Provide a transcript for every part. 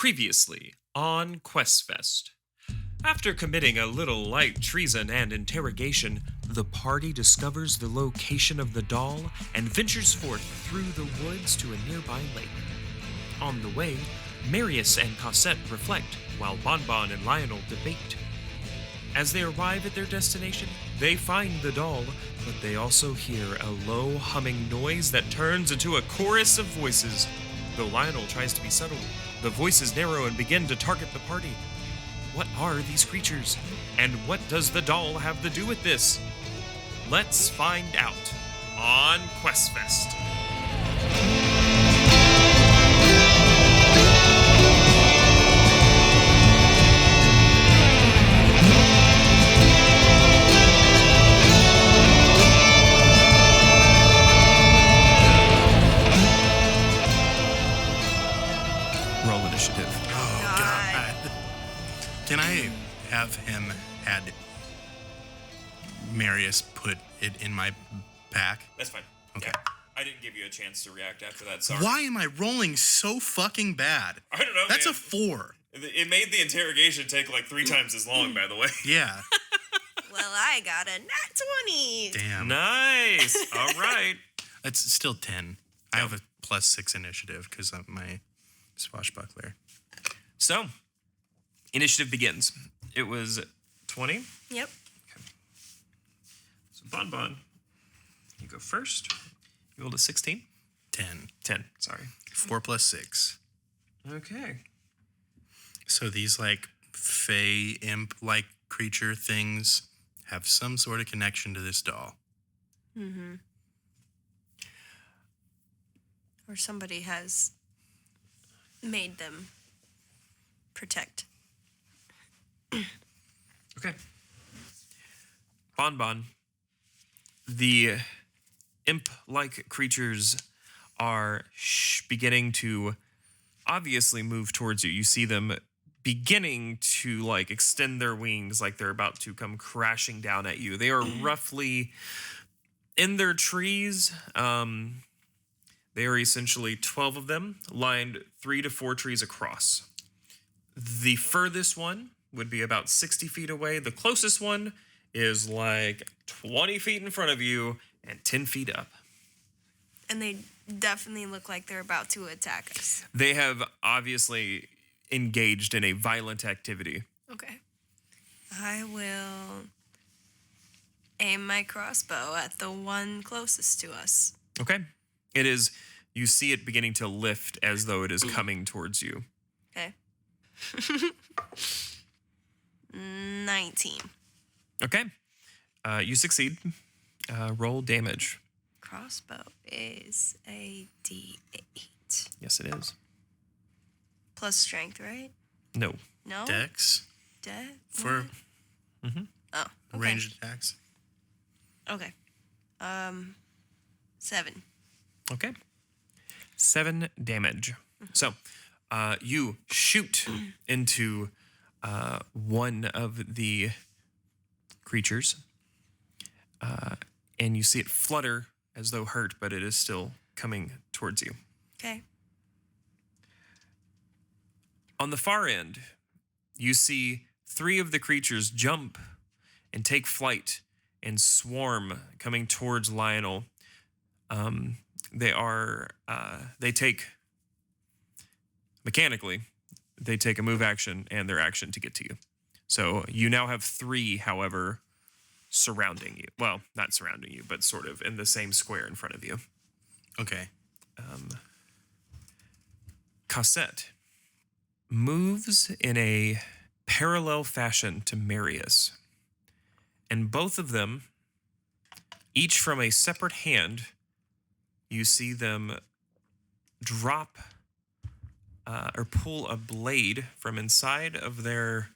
Previously on QuestFest. After committing a little light treason and interrogation, the party discovers the location of the doll and ventures forth through the woods to a nearby lake. On the way, Marius and Cosette reflect, while Bon and Lyonel debate. As they arrive at their destination, they find the doll, but they also hear a low humming noise that turns into a chorus of voices. Though Lyonel tries to be subtle, the voices narrow and begin to target the party. What are these creatures? And what does the doll have to do with this? Let's find out on QuestFest. Roll initiative. Oh, God. Can I have him had Marius put it in my pack? That's fine. Okay. Yeah. I didn't give you a chance to react after that. Sorry. Why am I rolling so fucking bad? I don't know. That's man. a 4. It made the interrogation take like 3 times as long, by the way. Yeah. Well, I got a nat 20. Damn. Nice. All right. That's still 10. I have a +6 initiative because of my swashbuckler. So, initiative begins. It was 20. Yep. So, Bon, you go first. You rolled a 16. 10. 10. Sorry. 4 + 6. Okay. So these like fey imp-like creature things have some sort of connection to this doll. Mm-hmm. Or somebody has made them protect. Okay. Bon, the imp-like creatures are beginning to obviously move towards you. You see them beginning to like extend their wings like they're about to come crashing down at you. They are roughly in their trees. They are essentially 12 of them, lined 3 to 4 trees across. The furthest one would be about 60 feet away. The closest one is like 20 feet in front of you and 10 feet up. And they definitely look like they're about to attack us. They have obviously engaged in a violent activity. Okay. I will aim my crossbow at the one closest to us. Okay. It is, you see it beginning to lift as though it is coming towards you. Okay. 19. Okay. You succeed. Roll damage. Crossbow is a D8. Yes, it is. Plus strength, right? No. No? Dex for Oh, okay. ranged attacks. Okay. 7. Okay. 7 damage. So, you shoot into one of the creatures, and you see it flutter as though hurt, but it is still coming towards you. Okay. On the far end, you see 3 of the creatures jump and take flight and swarm coming towards Lyonel. They take a move action and their action to get to you. So you now have 3, however, surrounding you. Well, not surrounding you, but sort of in the same square in front of you. Okay. Cosette moves in a parallel fashion to Marius. And both of them, each from a separate hand, you see them drop or pull a blade from inside of their...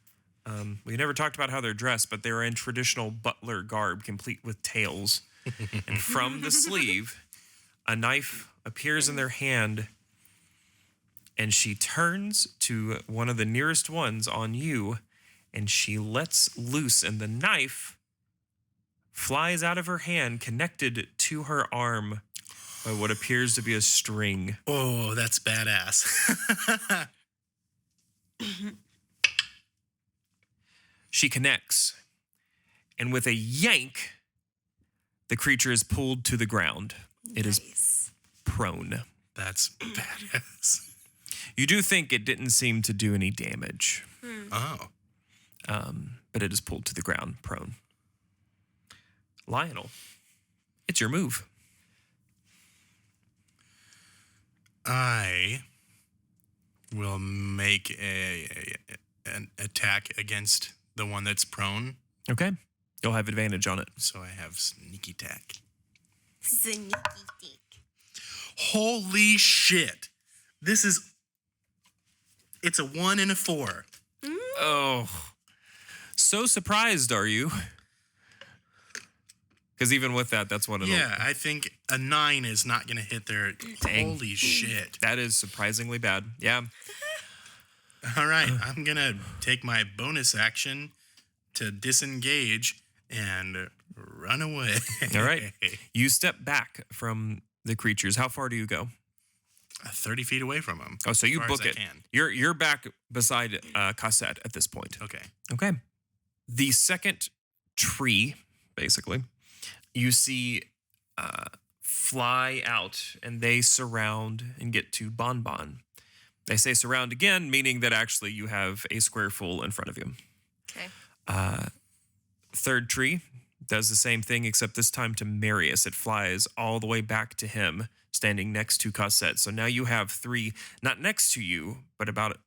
we never talked about how they're dressed, but they're in traditional butler garb, complete with tails. And from the sleeve, a knife appears in their hand, and she turns to one of the nearest ones on you, and she lets loose, and the knife flies out of her hand, connected to her arm by what appears to be a string. Oh, that's badass. She connects, and with a yank, the creature is pulled to the ground. It is Nice. prone. That's badass. You do think it didn't seem to do any damage, Oh. but it is pulled to the ground, prone. Lyonel, it's your move. I will make an attack against the one that's prone. Okay. You'll have advantage on it. So I have sneak attack. Sneaky dick. Holy shit. It's a 1 and a 4. Oh. So surprised, are you? Because even with that, that's what it'll... Yeah, I think a 9 is not going to hit there. Dang. Holy shit. That is surprisingly bad. Yeah. All right, I'm going to take my bonus action to disengage and run away. All right. You step back from the creatures. How far do you go? 30 feet away from him. Oh, so you far as book I it. can. You're back beside Cassette at this point. Okay. Okay. The second tree, basically, you see fly out, and they surround and get to Bon Bon. They say surround again, meaning that actually you have a square full in front of you. Okay. Third tree does the same thing, except this time to Marius. It flies all the way back to him, standing next to Cassette. So now you have 3, not next to you, but about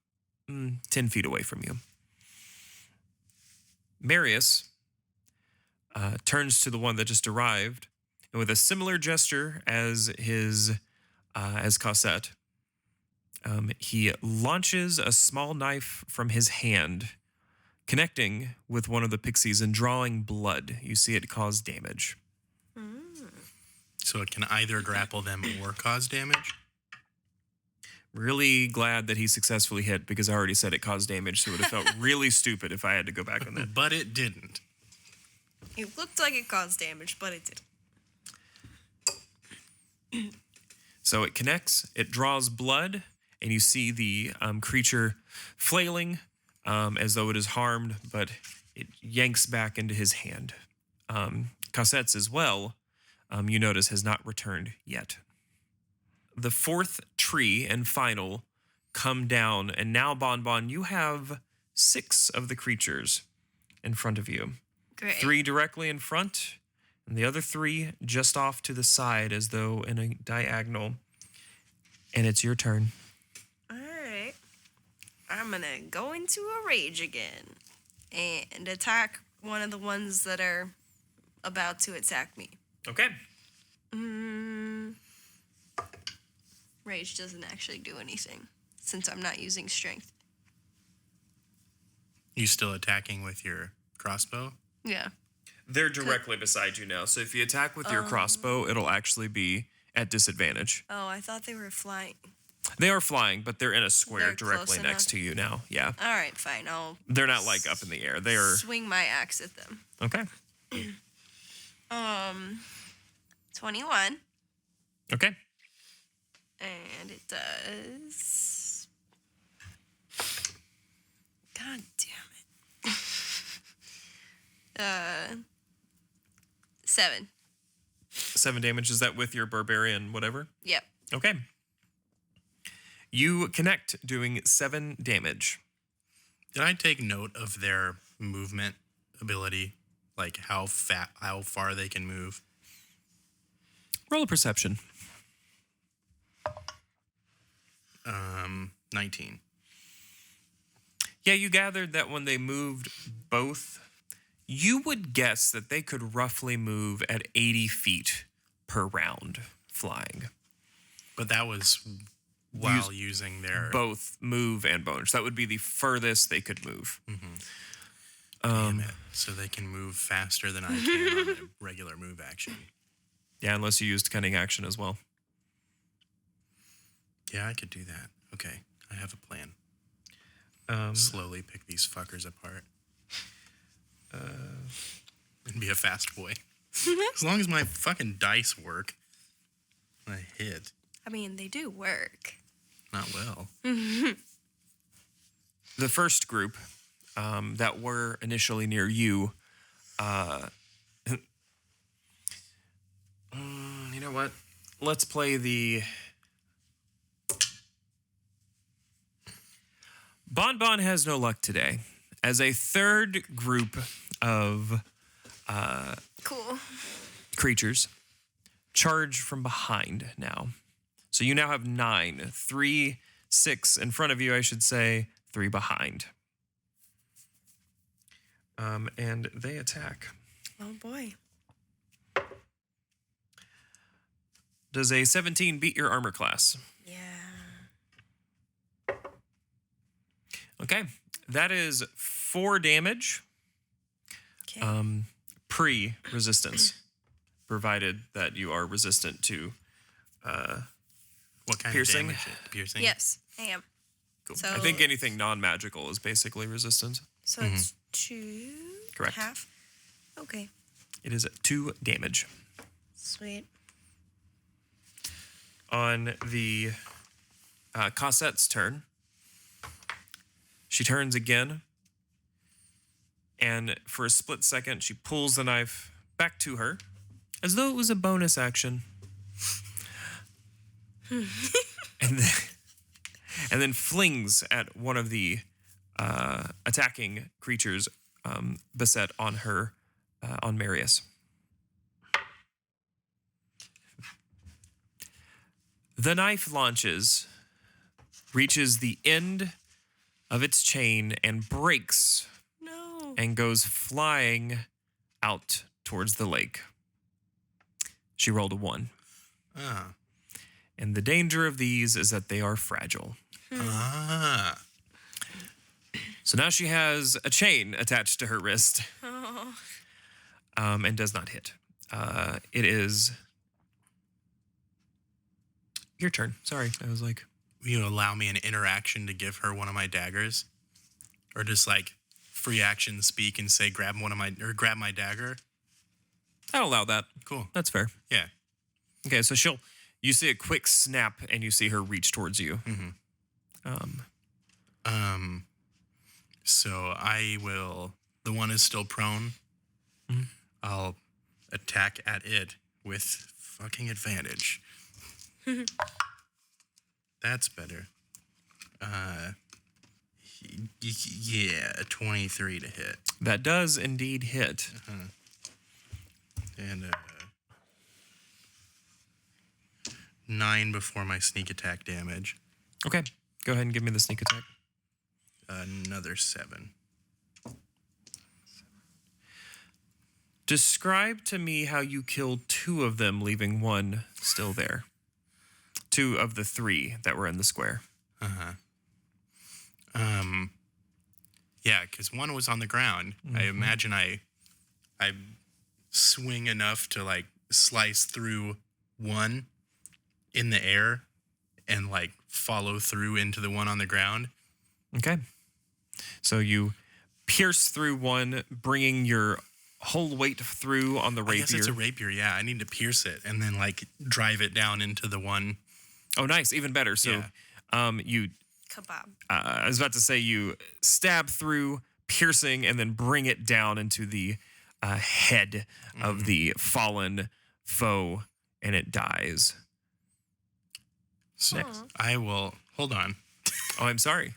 10 feet away from you. Marius turns to the one that just arrived, and with a similar gesture as Cassette, he launches a small knife from his hand, connecting with one of the pixies and drawing blood. You see it cause damage. So it can either grapple them or cause damage? Really glad that he successfully hit, because I already said it caused damage, so it would have felt really stupid if I had to go back on that. But it didn't. It looked like it caused damage, but it didn't. So it connects, it draws blood, and you see the creature flailing as though it is harmed, but it yanks back into his hand. Cassette's as well, you notice, has not returned yet. The fourth tree and final come down, and now, Bon Bon, you have 6 of the creatures in front of you. Great. 3 directly in front, and the other 3 just off to the side, as though in a diagonal. And it's your turn. All right. I'm going to go into a rage again and attack one of the ones that are about to attack me. Okay. Rage doesn't actually do anything since I'm not using strength. You still attacking with your crossbow? Yeah. They're directly beside you now, so if you attack with your crossbow, it'll actually be at disadvantage. Oh, I thought they were flying. They are flying, but they're in a square They're directly close next to you now. Yeah. All right, fine. I'll They're not like up in the air. They are. swing my axe at them. Okay. 21. Okay. And it does. God damn it. 7. 7 damage. Is that with your barbarian, whatever? Yep. Okay. You connect, doing 7 damage. Did I take note of their movement ability? Like how far they can move? Roll a perception. 19. Yeah, you gathered that when they moved both, you would guess that they could roughly move at 80 feet per round flying. But that was while using their... Both move and bonus. That would be the furthest they could move. Damn it. So they can move faster than I can on a regular move action. Yeah, unless you used cunning action as well. Yeah, I could do that. Okay, I have a plan. Slowly pick these fuckers apart. And be a fast boy. As long as my fucking dice work. I hit. I mean, they do work. Not well. The first group that were initially near you. You know what? Let's play the... Bon has no luck today. As a third group of Cool. creatures charge from behind now. So you now have 9. 3, 6 in front of you, I should say. 3 behind. And they attack. Oh boy. Does a 17 beat your armor class? Yeah. Okay. That is 4 damage. Okay. Pre-resistance, provided that you are resistant to What kind piercing? of damage? Piercing? Yes, I am. Cool. So- I think anything non-magical is basically resistant. So it's 2. Correct. Half. Okay. It is 2 damage. Sweet. On the Cossette's turn, she turns again, and for a split second, she pulls the knife back to her, as though it was a bonus action. and then flings at one of the attacking creatures beset on her, on Marius. The knife launches, reaches the end of its chain, and breaks No. and goes flying out towards the lake. She rolled a 1. Ah. And the danger of these is that they are fragile. Ah. So now she has a chain attached to her wrist Oh. and does not hit. It is your turn. Sorry, I was like... Will you allow me an interaction to give her one of my daggers? Or just like free action speak and say grab my dagger? I'll allow that. Cool. That's fair. Yeah. Okay, so you see a quick snap and you see her reach towards you. So I will, the one is still prone. I'll attack at it with fucking advantage. That's better. Yeah, 23 to hit. That does indeed hit. And 9 before my sneak attack damage. Okay, go ahead and give me the sneak attack. Another 7. Describe to me how you killed 2 of them, leaving 1 still there. 2 of the 3 that were in the square. Yeah, because 1 was on the ground. I imagine I swing enough to like slice through 1 in the air and like follow through into the one on the ground. Okay. So you pierce through 1, bringing your whole weight through on the rapier. I guess it's a rapier, yeah. I need to pierce it and then like drive it down into the one. Oh, nice. Even better. So you... Kebab. I was about to say you stab through, piercing, and then bring it down into the head of the fallen foe, and it dies. So I will... Hold on. Oh, I'm sorry.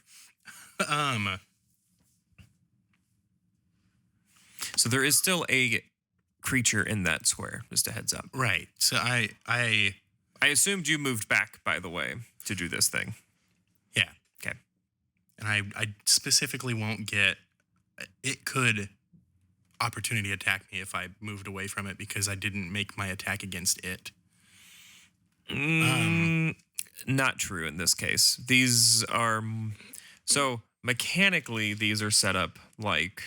So there is still a creature in that square, just a heads up. Right. So I assumed you moved back, by the way, to do this thing. yeah. Okay. And I specifically won't get... It could opportunity attack me if I moved away from it because I didn't make my attack against it. Not true in this case. These are... So mechanically, these are set up like...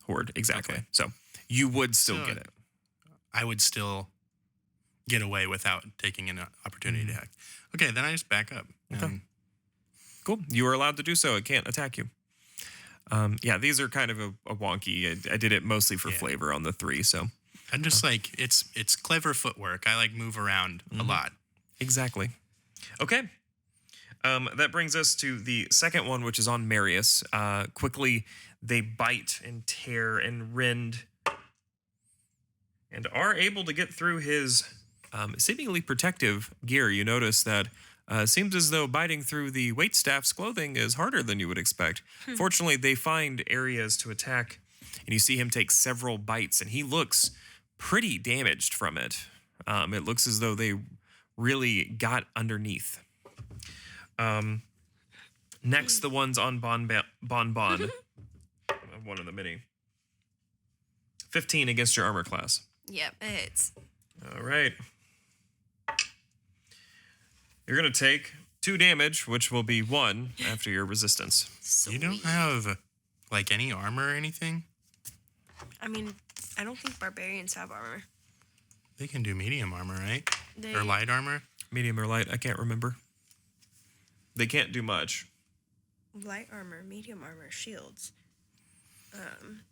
Horde, exactly. Okay. So you would still So- get it. I would still get away without taking an opportunity attack. Okay, then I just back up. Okay. Cool. You are allowed to do so. It can't attack you. Yeah, these are kind of a wonky. I did it mostly for flavor on the 3, so. I'm just like, it's clever footwork. I like move around a lot. Exactly. Okay. That brings us to the second one, which is on Marius. Quickly, they bite and tear and rend and are able to get through his seemingly protective gear. You notice that seems as though biting through the waitstaff's clothing is harder than you would expect. Fortunately, they find areas to attack, and you see him take several bites, and he looks pretty damaged from it. It looks as though they really got underneath. Next, the ones on Bon. One of the many. 15 against your armor class. Yep, it hits. All right. You're going to take 2 damage, which will be 1 after your resistance. Sweet. You don't have, like, any armor or anything? I mean, I don't think barbarians have armor. They can do medium armor, right? They, Or light armor? Medium or light, I can't remember. They can't do much. Light armor, medium armor, shields.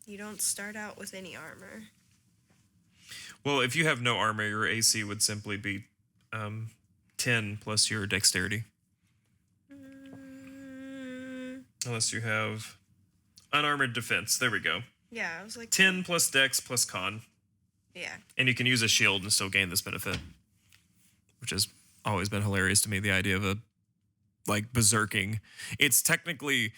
You don't start out with any armor. Well, if you have no armor, your AC would simply be 10 plus your dexterity. Unless you have unarmored defense. There we go. Yeah, I was like 10 plus dex plus con. Yeah. And you can use a shield and still gain this benefit. Which has always been hilarious to me, the idea of a, like, berserking. It's technically,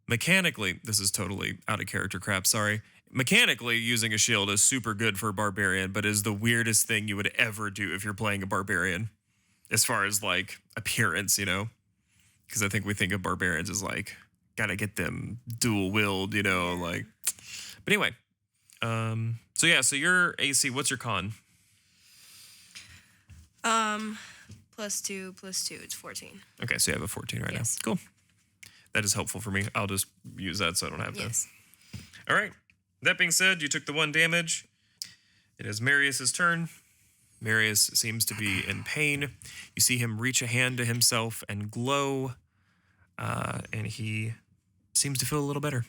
mechanically, this is totally out of character crap, sorry. Mechanically, using a shield is super good for a barbarian, but is the weirdest thing you would ever do if you're playing a barbarian. As far as, like, appearance, you know? Because I think we think of barbarians as, like, gotta get them dual-willed, you know, like. But anyway. So yeah, so your AC, what's your con? +2 + 2, it's 14. Okay, so you have a 14 right Yes. now. Cool. That is helpful for me. I'll just use that so I don't have Yes. to. All right. That being said, you took the 1 damage. It is Marius's turn. Marius seems to be in pain. You see him reach a hand to himself and glow, and he seems to feel a little better.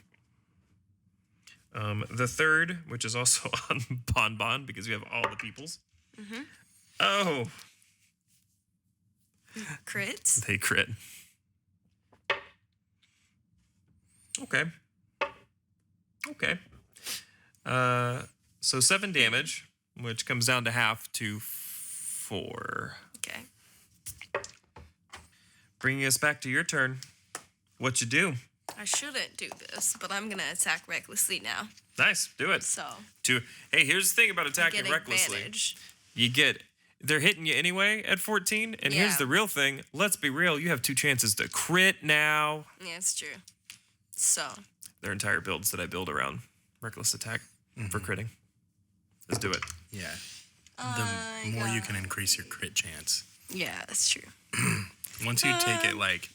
The third, which is also on Bon, because you have all the peoples. Mm-hmm. Oh, Crits? they crit. Okay. So 7 damage, which comes down to half to 4. Okay. Bringing us back to your turn. What you do? I shouldn't do this, but I'm going to attack recklessly now. Nice, do it. So, Hey, here's the thing about I attacking get recklessly. advantage. They're hitting you anyway at 14, and here's Yeah. the real thing. Let's be real, you have 2 chances to crit now. Yeah, it's true. So, There are entire builds that I build around reckless attack for critting. Let's do it. Yeah. The more you can increase your crit chance. yeah, that's true. Once you take it like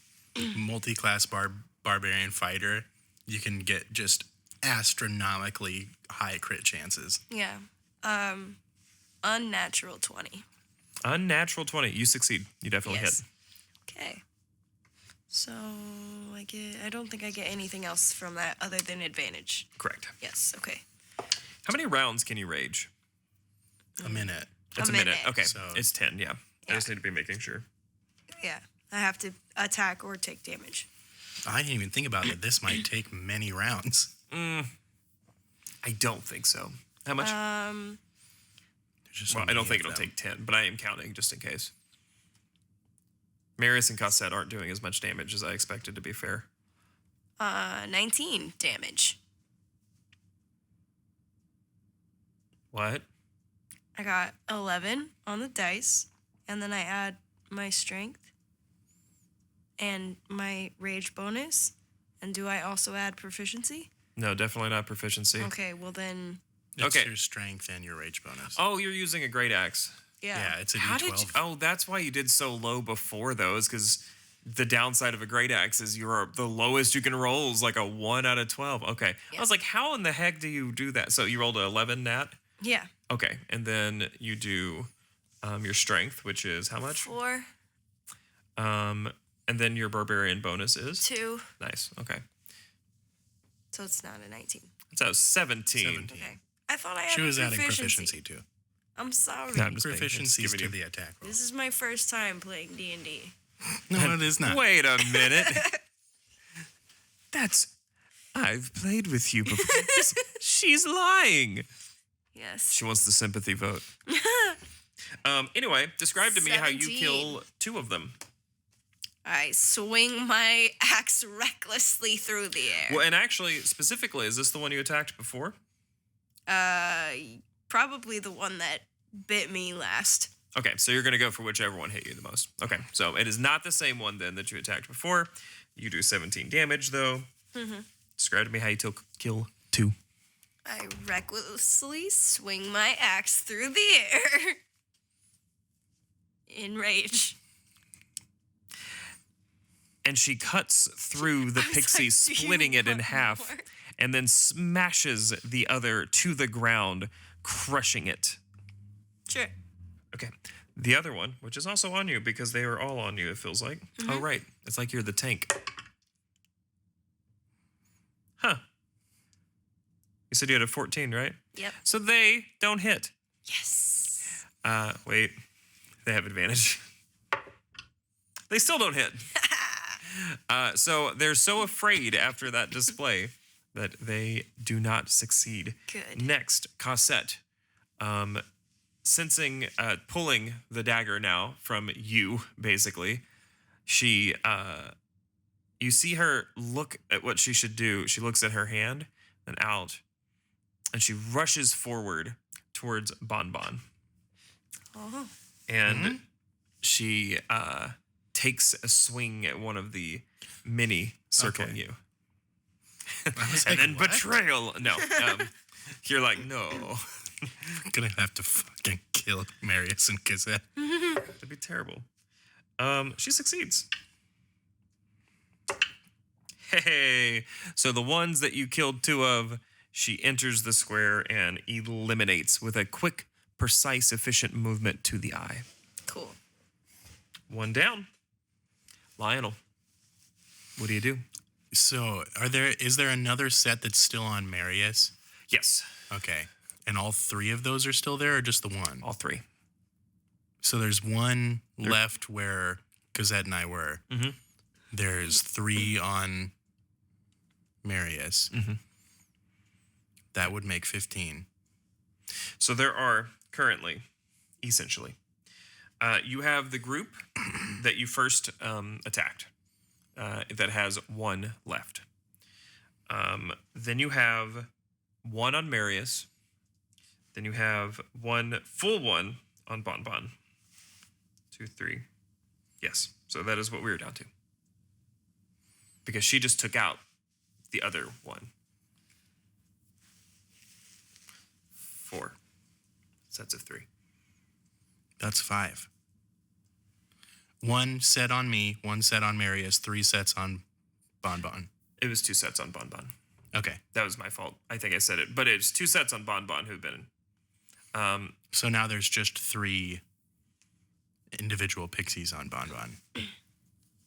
multi-class barbarian fighter, you can get just astronomically high crit chances. Yeah. Unnatural 20. Unnatural 20. You succeed. You definitely Yes. hit. Okay. So, I don't think I get anything else from that other than advantage. Correct. Yes, okay. How many rounds can you rage? A minute. It's a minute. Okay. So- It's 10, yeah. I just need to be making sure. Yeah. I have to attack or take damage. I didn't even think about it. This might take many rounds. I don't think so. How much? Um, There's just Well, so I don't many think of it'll them. take 10, but I am counting just in case. Marius and Cosette aren't doing as much damage as I expected, to be fair. 19 damage. What? I got 11 on the dice, and then I add my strength and my rage bonus. And do I also add proficiency? No, definitely not proficiency. Okay, well then, It's Okay. your strength and your rage bonus. Oh, you're using a great axe. Yeah, it's a How D12. did you? Oh, that's why you did so low before those, because the downside of a great axe is the lowest you can roll is like a 1 out of 12. Okay. Yeah. I was like, how in the heck do you do that? So you rolled an 11 nat? yeah. Okay. And then you do your strength, which is how much? 4, And then your barbarian bonus is? 2, Nice. Okay. so it's not a 19. So 17. 17. Okay. I thought I had She was a adding proficiency too. I'm sorry. No, I'm just Proficiency giving to you- the attack roll. This is my first time playing D&D. No, it is not. Wait a minute. I've played with you before. She's lying. Yes. She wants the sympathy vote. Anyway, describe to me how you 17. kill 2 of them. I swing my axe recklessly through the air. Well, and actually, specifically, is this the one you attacked before? Probably the one that bit me last. Okay, so you're going to go for whichever one hit you the most. Okay, so it is not the same one then that you attacked before. You do 17 damage, though. Mm-hmm. Describe to me how you kill 2. I recklessly swing my axe through the air. In rage. And she cuts through the I was pixie, like, "Do you splitting it in want half, more?" and then smashes the other to the ground, crushing it. Sure. Okay. The other one, which is also on you because they are all on you, it feels like. Oh, right. It's like you're the tank. Huh. You said you had a 14, right? Yep. So they don't hit. Yes. Wait. They have advantage. They still don't hit. So they're so afraid after that display that they do not succeed. Good. Next, Cassette. Sensing, pulling the dagger now from you, basically, she, you see her look at what she should do. She looks at her hand and out, and she rushes forward towards Bon Bon. Oh. And she takes a swing at one of the mini circling you. I was And like, then what? betrayal. No. You're like, no. I'm gonna have to fucking kill Marius and Cassette. That'd be terrible. She succeeds. Hey. So the ones that you killed 2 of, she enters the square and eliminates with a quick, precise, efficient movement to the eye. Cool. 1 down. Lyonel. What do you do? So, is there another set that's still on Marius? Yes. Okay. And all 3 of those are still there, or just the one? All 3. So there's one left where Cassette and I were. Mm-hmm. There's 3 on Marius. Mm-hmm. That would make 15. So there are currently, essentially, you have the group that you first attacked that has 1 left. Then you have 1 on Marius. Then you have 1 full 1 on Bon Bon. 2, 3. Yes. So that is what we were down to. Because she just took out the other 1. 4 sets of 3. That's 5. 1 set on me, 1 set on Marius, 3 sets on Bon Bon. It was 2 sets on Bon Bon. Okay. That was my fault. I think I said it. But it's 2 sets on Bon Bon who've been. So now there's just 3 individual pixies on Bon Bon.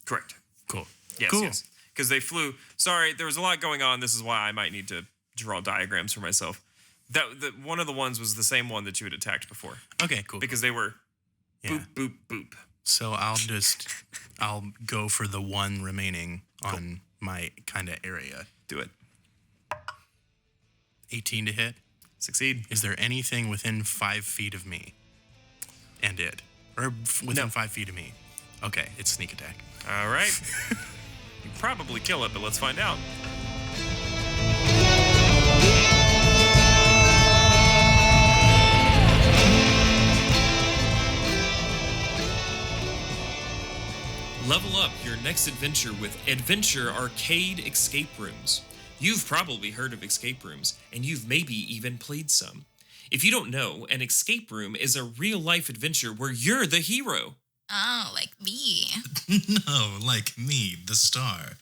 Correct. Cool. Yes, Cool. yes. Because they flew. Sorry, there was a lot going on. This is why I might need to draw diagrams for myself. One of the ones was the same one that you had attacked before. Okay, cool. Because they were Yeah. boop, boop, boop. So I'll go for the 1 remaining on my kind of area. Do it. 18 to hit. Succeed. Is there anything within 5 feet of me? And it. Or within No. 5 feet of me? Okay, it's sneak attack. All right. You probably kill it, but let's find out. Level up your next adventure with Adventure Arcade Escape Rooms. You've probably heard of escape rooms, and you've maybe even played some. If you don't know, an escape room is a real-life adventure where you're the hero. Oh, like me. No, like me, the star.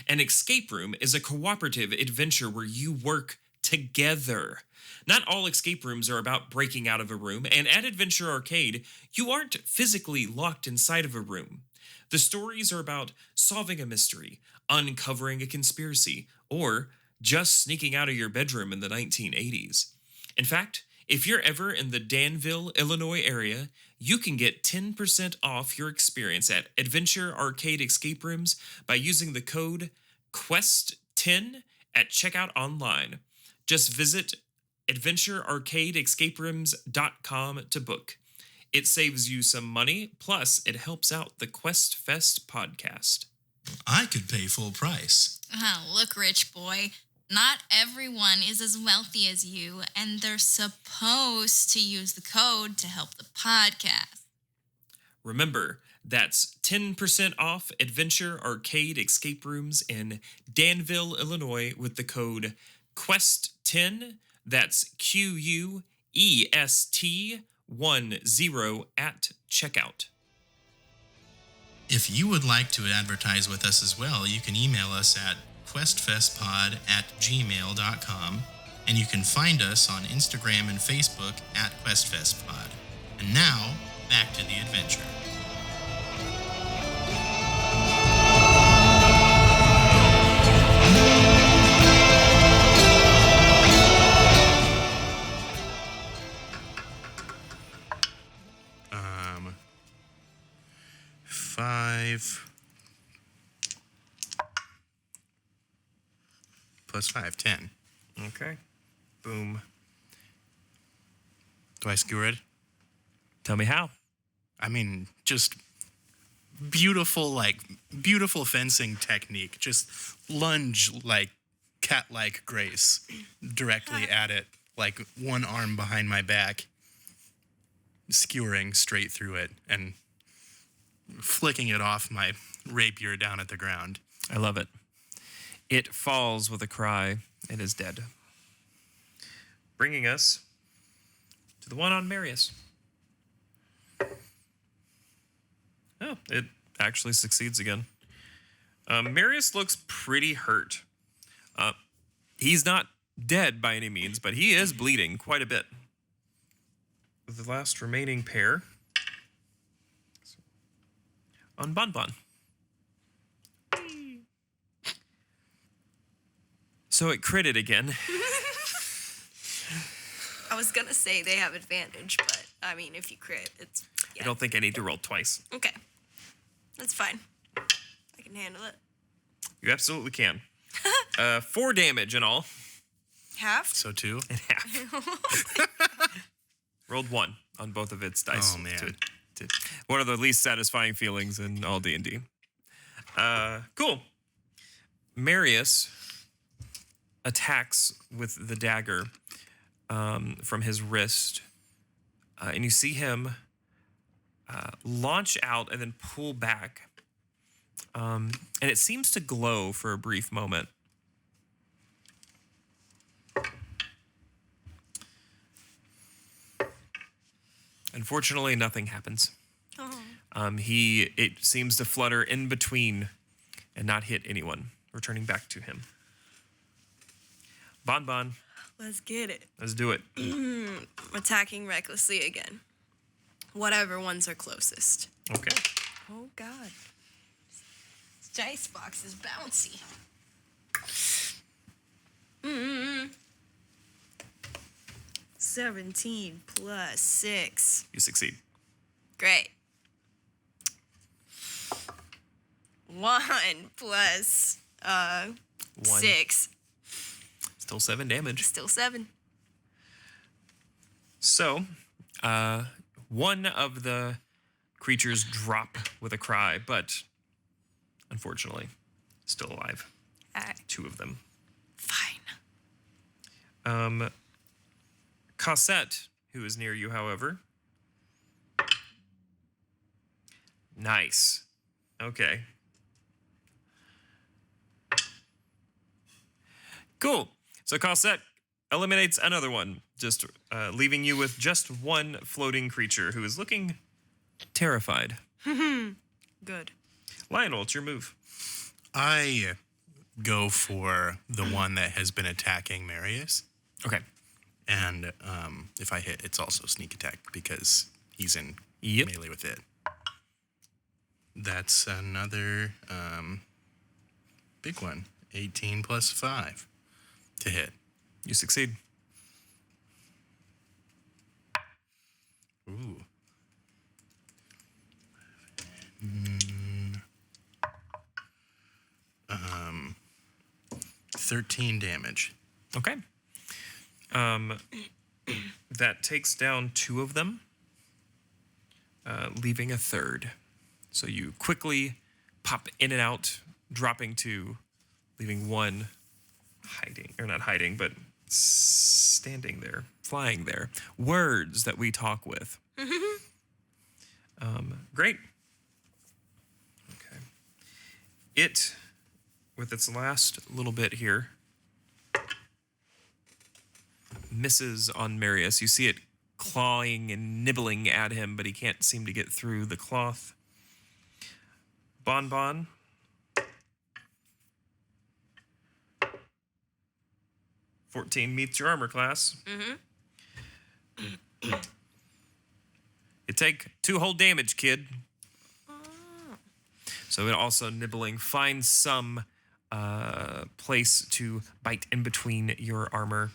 An escape room is a cooperative adventure where you work together. Not all escape rooms are about breaking out of a room, and at Adventure Arcade, you aren't physically locked inside of a room. The stories are about solving a mystery, uncovering a conspiracy, or just sneaking out of your bedroom in the 1980s. In fact, If you're ever in the Danville, Illinois area, you can get 10% off your experience at Adventure Arcade Escape Rooms by using the code QUEST10 at checkout online. Just visit adventurearcadeescaperooms.com to book. It saves you some money, plus it helps out the Quest Fest podcast. I could pay full price. Oh, look, rich boy. Not everyone is as wealthy as you, and they're supposed to use the code to help the podcast. Remember, that's 10% off Adventure Arcade Escape Rooms in Danville, Illinois with the code QUEST10. That's QUEST10 at checkout. If you would like to advertise with us as well, you can email us at questfestpod@gmail.com, and you can find us on Instagram and Facebook at questfestpod. And now, back to the adventure. Five plus 5, 10. Okay. Boom. Do I skewer it? Tell me how. I mean, just beautiful fencing technique. Just lunge like cat-like grace directly at it, like one arm behind my back, skewering straight through it and flicking it off my rapier down at the ground. I love it. It falls with a cry and is dead. Bringing us to the one on Marius. Oh, it actually succeeds again. Marius looks pretty hurt. He's not dead by any means, but he is bleeding quite a bit. The last remaining pair on Bon Bon. So it critted again. I was gonna say they have advantage, but I mean, if you crit, it's I don't think I need to roll twice. okay. That's fine. I can handle it. You absolutely can. 4 damage in all. Half? So 2. And half. Rolled 1 on both of its dice. Oh, man. One of the least satisfying feelings in all D&D. Cool. Marius attacks with the dagger from his wrist. And you see him launch out and then pull back. And it seems to glow for a brief moment. Unfortunately, nothing happens. Oh. It seems to flutter in between and not hit anyone, returning back to him. Bon Bon, Let's get it. let's do it. Attacking recklessly again. Whatever ones are closest. Okay. Oh, God. This dice box is bouncy. 17 plus 6. You succeed. Great. 1 plus 1. 6. Still 7 damage. Still 7. So, one of the creatures drop with a cry, but unfortunately, still alive. Alright. 2 of them. Fine. Cossette, who is near you, however. Nice. Okay. Cool. So Cossette eliminates another one, just leaving you with just one floating creature who is looking terrified. Good. Lyonel, it's your move. I go for the one that has been attacking Marius. Okay. And if I hit, it's also sneak attack because he's in Yep. melee with it. That's another big one. 18 plus 5 to hit. You succeed. 13 damage. Okay. That takes down 2 of them, leaving a third. So you quickly pop in and out, dropping 2, leaving 1 hiding, or not hiding, but standing there, flying there. Words that we talk with. Great. Okay. It, with its last little bit here, misses on Marius. You see it clawing and nibbling at him, but he can't seem to get through the cloth. Bon. 14 meets your armor class. You take 2 whole damage, kid. So it also nibbling finds some place to bite in between your armor,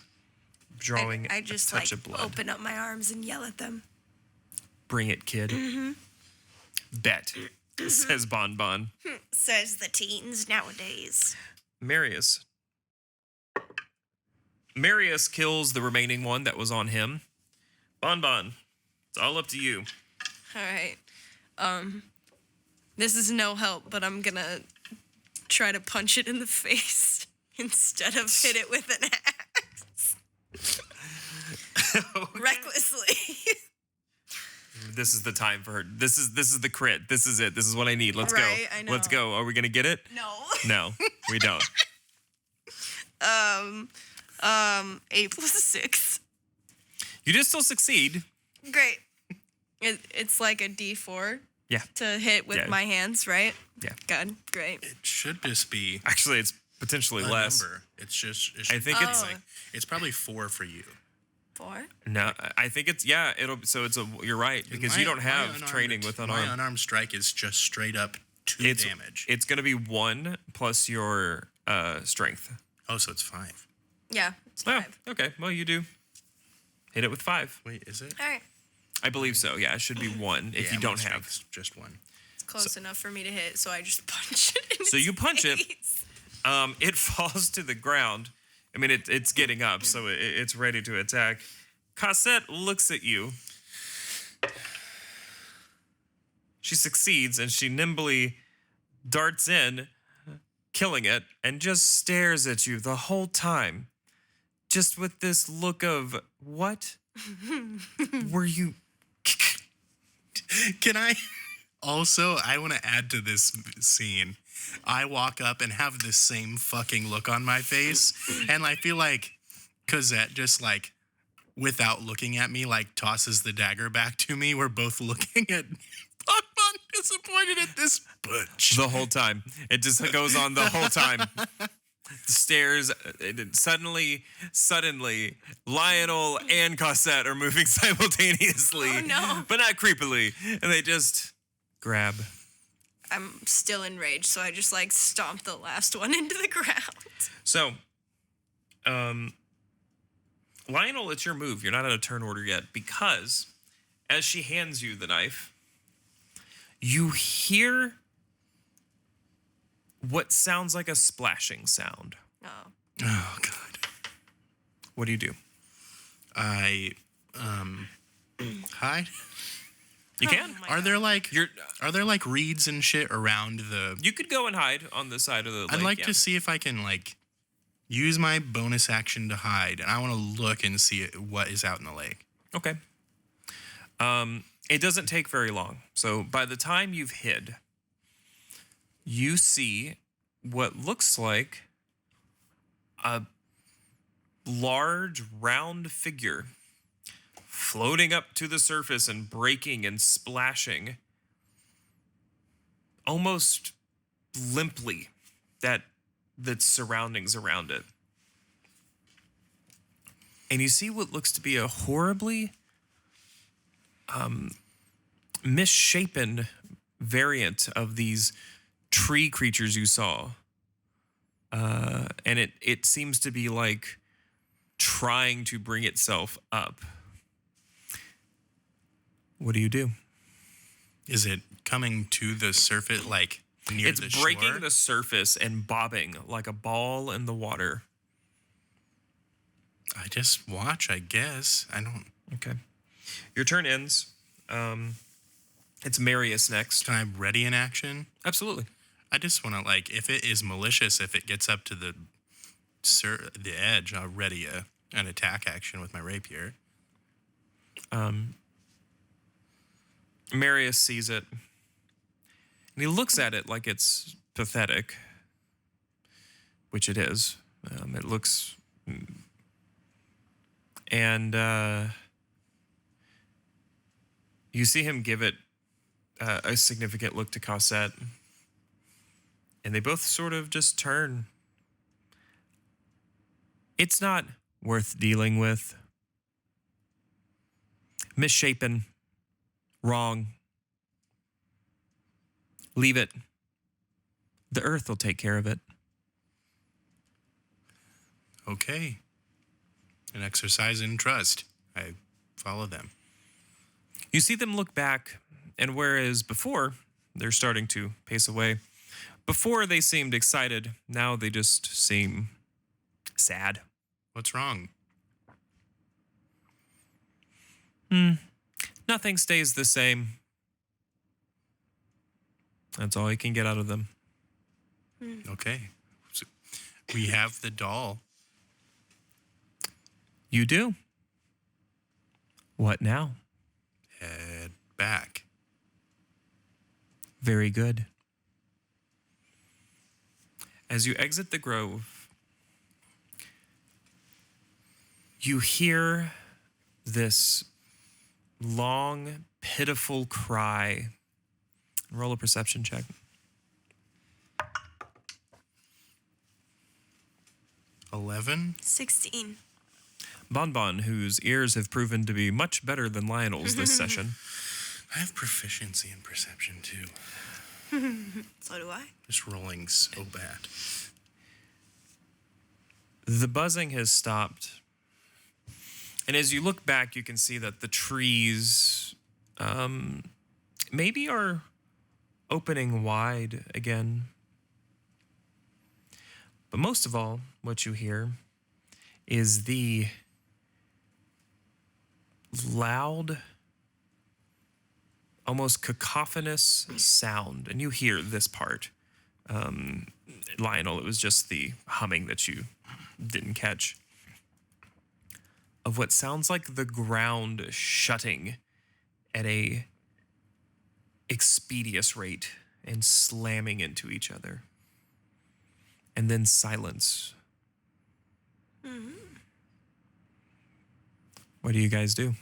drawing I just a touch of blood. open up my arms and yell at them. Bring it, kid. Bet, says Bon. Says the teens nowadays. Marius kills the remaining one that was on him. Bon, it's all up to you. All right. This is no help, but I'm gonna try to punch it in the face instead of hit it with an axe. Recklessly. This is the time for her. This is the crit. This is it. This is what I need. Let's Right, go. I know. Let's go. Are we gonna get it? No. No, we don't. 8 plus 6. You just still succeed. Great. It's like a D4 Yeah. to hit with Yeah. my hands, right? Yeah. Good. Great. It should just be Actually, it's potentially a less. number. It's just. It I should think be it's- like, it's probably 4 for you. 4? No, I think it's you're right because you don't have training with My unarmed. unarmed strike is just straight up 2 It's damage. It's gonna be 1 plus your strength. Oh, so it's 5. Yeah. It's Oh, 5. okay. Well, you do hit it with 5. Wait, is it? All right. I believe so. Yeah, it should be 1 if Yeah, you my don't have. strength's just 1. It's close enough for me to hit, so I just punch it in So its you punch it. face. It falls to the ground. I mean, it's getting up, so it's ready to attack. Cassette looks at you. She succeeds, and she nimbly darts in, killing it, and just stares at you the whole time. Just with this look of, what? Were you... Can I also, I want to add to this scene. I walk up and have the same fucking look on my face. And I feel like Cosette just like, without looking at me, like tosses the dagger back to me. We're both looking at I'm disappointed at this butch. The whole time. It just goes on the whole time. Stares. Suddenly, Lyonel and Cassette are moving simultaneously. Oh, no. But not creepily. And they just grab. I'm still enraged, so I just like stomp the last one into the ground. So, Lyonel, it's your move. You're not out of turn order yet because as she hands you the knife, you hear what sounds like a splashing sound. Oh. Oh god. What do you do? I hide. You can. my Are there like You're. are there like reeds and shit around the You could go and hide on the side of the lake. I'd like yeah. to see if I can like use my bonus action to hide, and I want to look and see what is out in the lake. Okay. It doesn't take very long. So by the time you've hid, you see what looks like a large round figure floating up to the surface and breaking and splashing almost limply the surroundings around it. And you see what looks to be a horribly misshapen variant of these tree creatures you saw. And it seems to be like trying to bring itself up. What do you do? Is it coming to the surface? Like Near It's the breaking shore? the surface and bobbing like a ball in the water. I just watch, I guess. I don't. Okay. Your turn ends. It's Marius next. Can I ready an action? Absolutely. I just want to, like, if it is malicious, if it gets up to the edge, I'll ready an attack action with my rapier. Marius sees it. And he looks at it like it's pathetic, which it is. It looks... And you see him give it a significant look to Cosette. And they both sort of just turn. It's not worth dealing with. Misshapen. Wrong. Leave it. The earth will take care of it. Okay. An exercise in trust. I follow them. You see them look back, and whereas before they're starting to pace away, before they seemed excited, now they just seem sad. What's wrong? Nothing stays the same. That's all you can get out of them. Okay. So we have the doll. You do. What now? Head back. Very good. As you exit the grove, you hear this long, pitiful cry. Roll a perception check. 11. 16. Bon, whose ears have proven to be much better than Lyonel's this session, I have proficiency in perception too. So do I. Just rolling so bad. the buzzing has stopped. And as you look back, you can see that the trees maybe are opening wide again. But most of all, what you hear is the loud, almost cacophonous sound. And you hear this part. Lyonel, it was just the humming that you didn't catch. Of what sounds like the ground shutting at a expeditious rate and slamming into each other. And then silence. What do you guys do?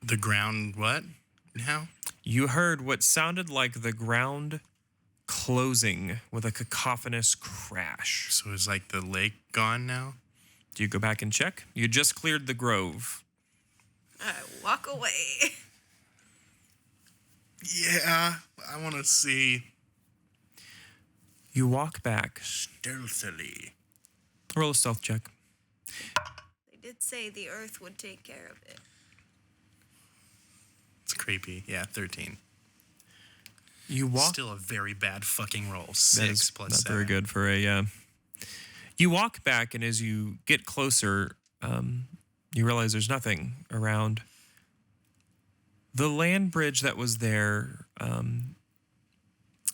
The ground, what now? You heard what sounded like the ground closing with a cacophonous crash. So is like the lake gone now? Do you go back and check? You just cleared the grove. I walk away. Yeah, I want to see You walk back. stealthily. Roll a stealth check. They did say the earth would take care of it. It's creepy. Yeah, 13. You walk. Still a very bad fucking roll. That 6 is plus not 7. very good for a. You walk back, and as you get closer, you realize there's nothing around. The land bridge that was there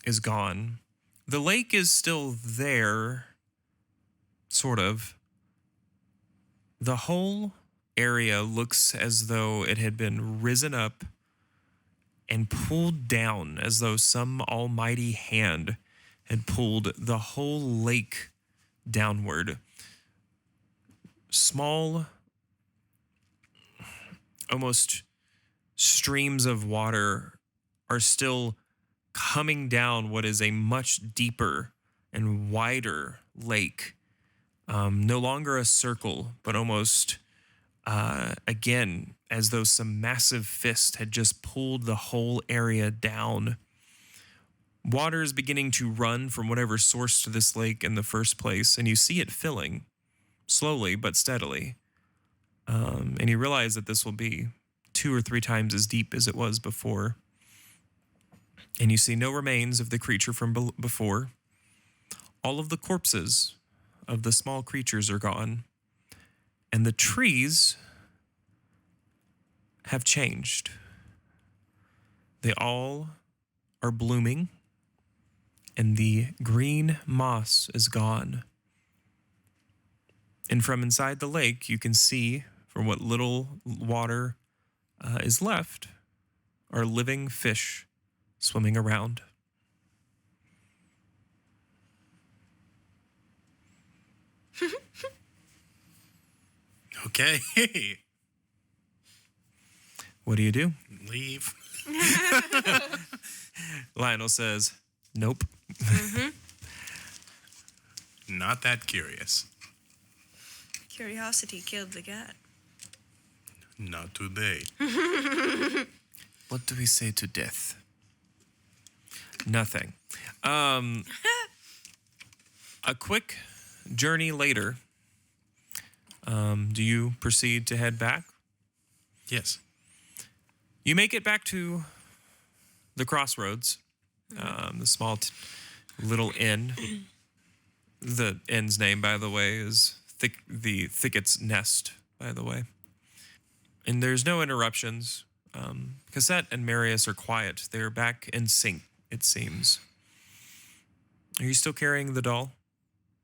is gone. The lake is still there, sort of. The whole area looks as though it had been risen up and pulled down, as though some almighty hand had pulled the whole lake downward. Small, almost streams of water are still coming down what is a much deeper and wider lake. No longer a circle, but almost, again, as though some massive fist had just pulled the whole area down. Water is beginning to run from whatever source to this lake in the first place, and you see it filling, slowly but steadily. And you realize that this will be 2 or 3 times as deep as it was before. And you see no remains of the creature from before. All of the corpses of the small creatures are gone. And the trees have changed. They all are blooming, and the green moss is gone. And from inside the lake, you can see, from what little water is left, are living fish swimming around. Okay. What do you do? Leave. Lionel says, nope. Not that curious. Curiosity killed the cat. Not today. What do we say to death? Nothing. A quick journey later, do you proceed to head back? Yes. You make it back to the crossroads, the small little inn. The inn's name, by the way, is the Thicket's Nest, by the way. And there's no interruptions. Cassette and Marius are quiet. They're back in sync, it seems. Are you still carrying the doll?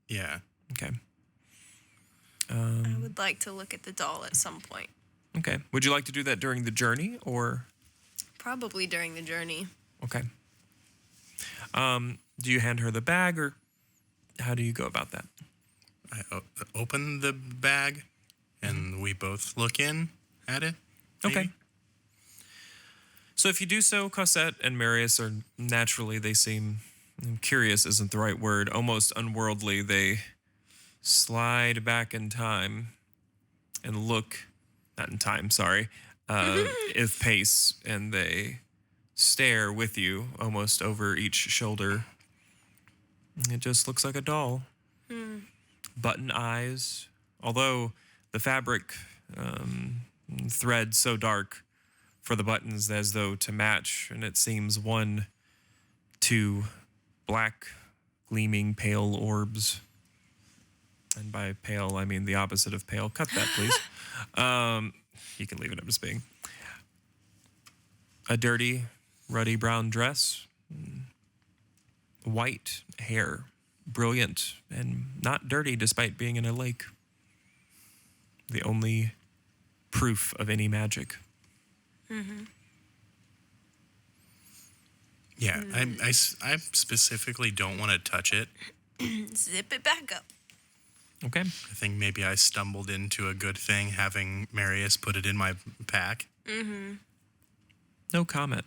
Yeah. Okay. I would like to look at the doll at some point. Okay. Would you like to do that during the journey or? Probably during the journey. Okay. Do you hand her the bag or how do you go about that? I open the bag and we both look in at it. Maybe? Okay. So if you do so, Cosette and Marius are naturally, they seem, curious isn't the right word, almost unworldly. They slide back in time and look, not in time, sorry, if pace, and they stare with you almost over each shoulder. It just looks like a doll. Button eyes, although the fabric thread so dark for the buttons as though to match, and it seems 2 black, gleaming, pale orbs. And by pale, I mean the opposite of pale. Cut that, please. You can leave it, I'm just being. A dirty, ruddy brown dress, white hair, brilliant and not dirty despite being in a lake. The only proof of any magic. Yeah, I specifically don't want to touch it. Zip it back up. Okay. I think maybe I stumbled into a good thing having Marius put it in my pack. No comment.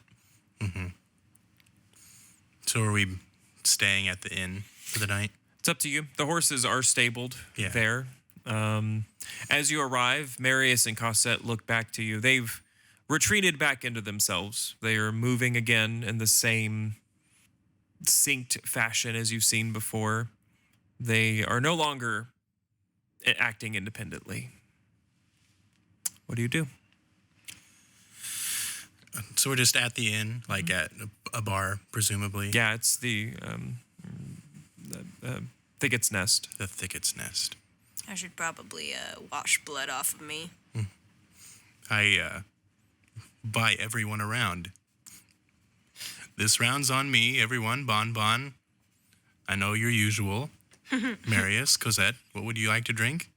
So are we staying at the inn for the night? It's up to you. The horses are stabled there. As you arrive, Marius and Cosette look back to you. They've retreated back into themselves. They are moving again in the same synced fashion as you've seen before. They are no longer acting independently. What do you do? So we're just at the inn, like at a bar, presumably. Yeah, it's the Thicket's Nest. The Thicket's Nest. I should probably wash blood off of me. I buy everyone around. This round's on me, everyone. Bon Bon. I know your usual. Marius, Cosette, what would you like to drink?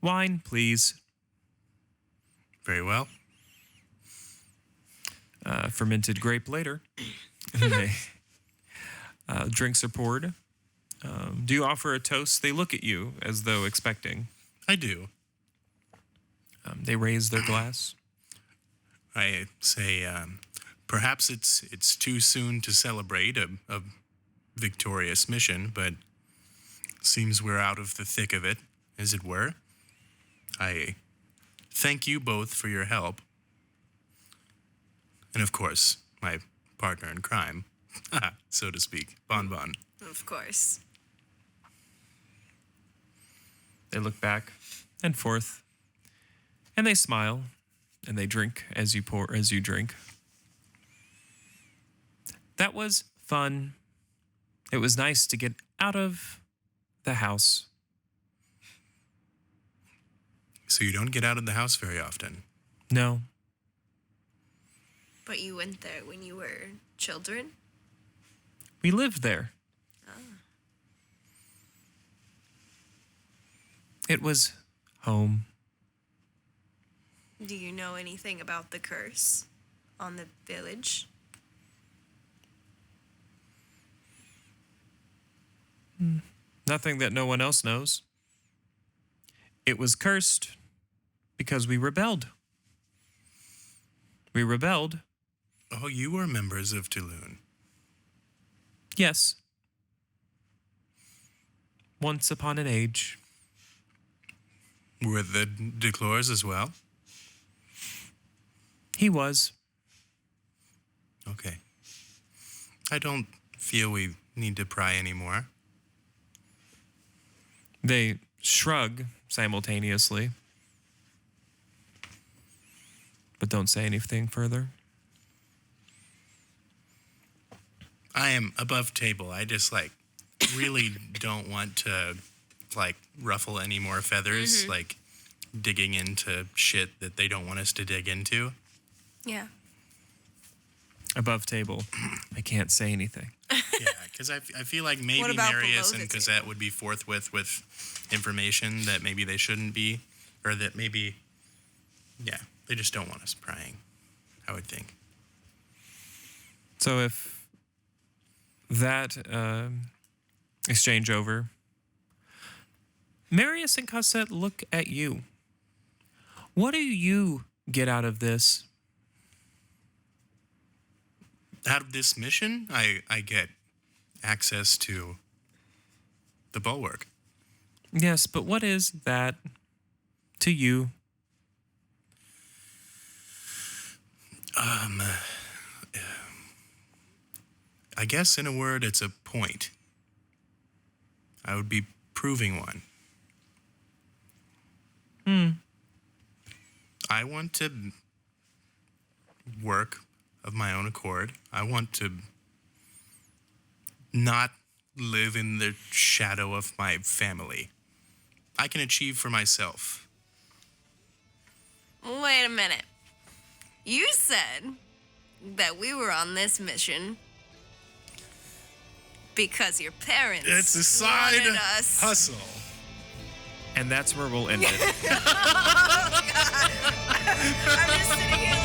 Wine, please. Very well. Fermented grape later. And they, drinks are poured. Do you offer a toast? They look at you as though expecting. I do. They raise their glass. I say, perhaps it's too soon to celebrate a victorious mission, but seems we're out of the thick of it, as it were. I thank you both for your help. And of course, my partner in crime, so to speak, Bon Bon. Of course. They look back and forth, and they smile, and they drink as you drink. That was fun. It was nice to get out of the house. So you don't get out of the house very often. No, But you went there when you were children? we lived there. It was home. Do you know anything about the curse on the village? Nothing that no one else knows. It was cursed because we rebelled. We rebelled, Oh, you were members of Tulun. yes. Once upon an age. Were the Declures as well? He was. Okay. I don't feel we need to pry anymore. They shrug simultaneously, but don't say anything further. I am above table. I just really don't want to ruffle any more feathers, digging into shit that they don't want us to dig into. Yeah. Above table, I can't say anything. Yeah, because I feel like maybe What about Marius below and the Cosette would be forthwith with information that maybe they shouldn't be, or that maybe, they just don't want us prying, I would think. So if that exchange over, Marius and Cosette look at you. What do you get out of this? Out of this mission, I get access to the bulwark. Yes, but what is that to you? I guess in a word, it's a point. I would be proving one. I want to work of my own accord. I want to not live in the shadow of my family. I can achieve for myself. Wait a minute. You said that we were on this mission because your parents It's a side wanted us. hustle. And that's where we'll end it. I'm just sitting here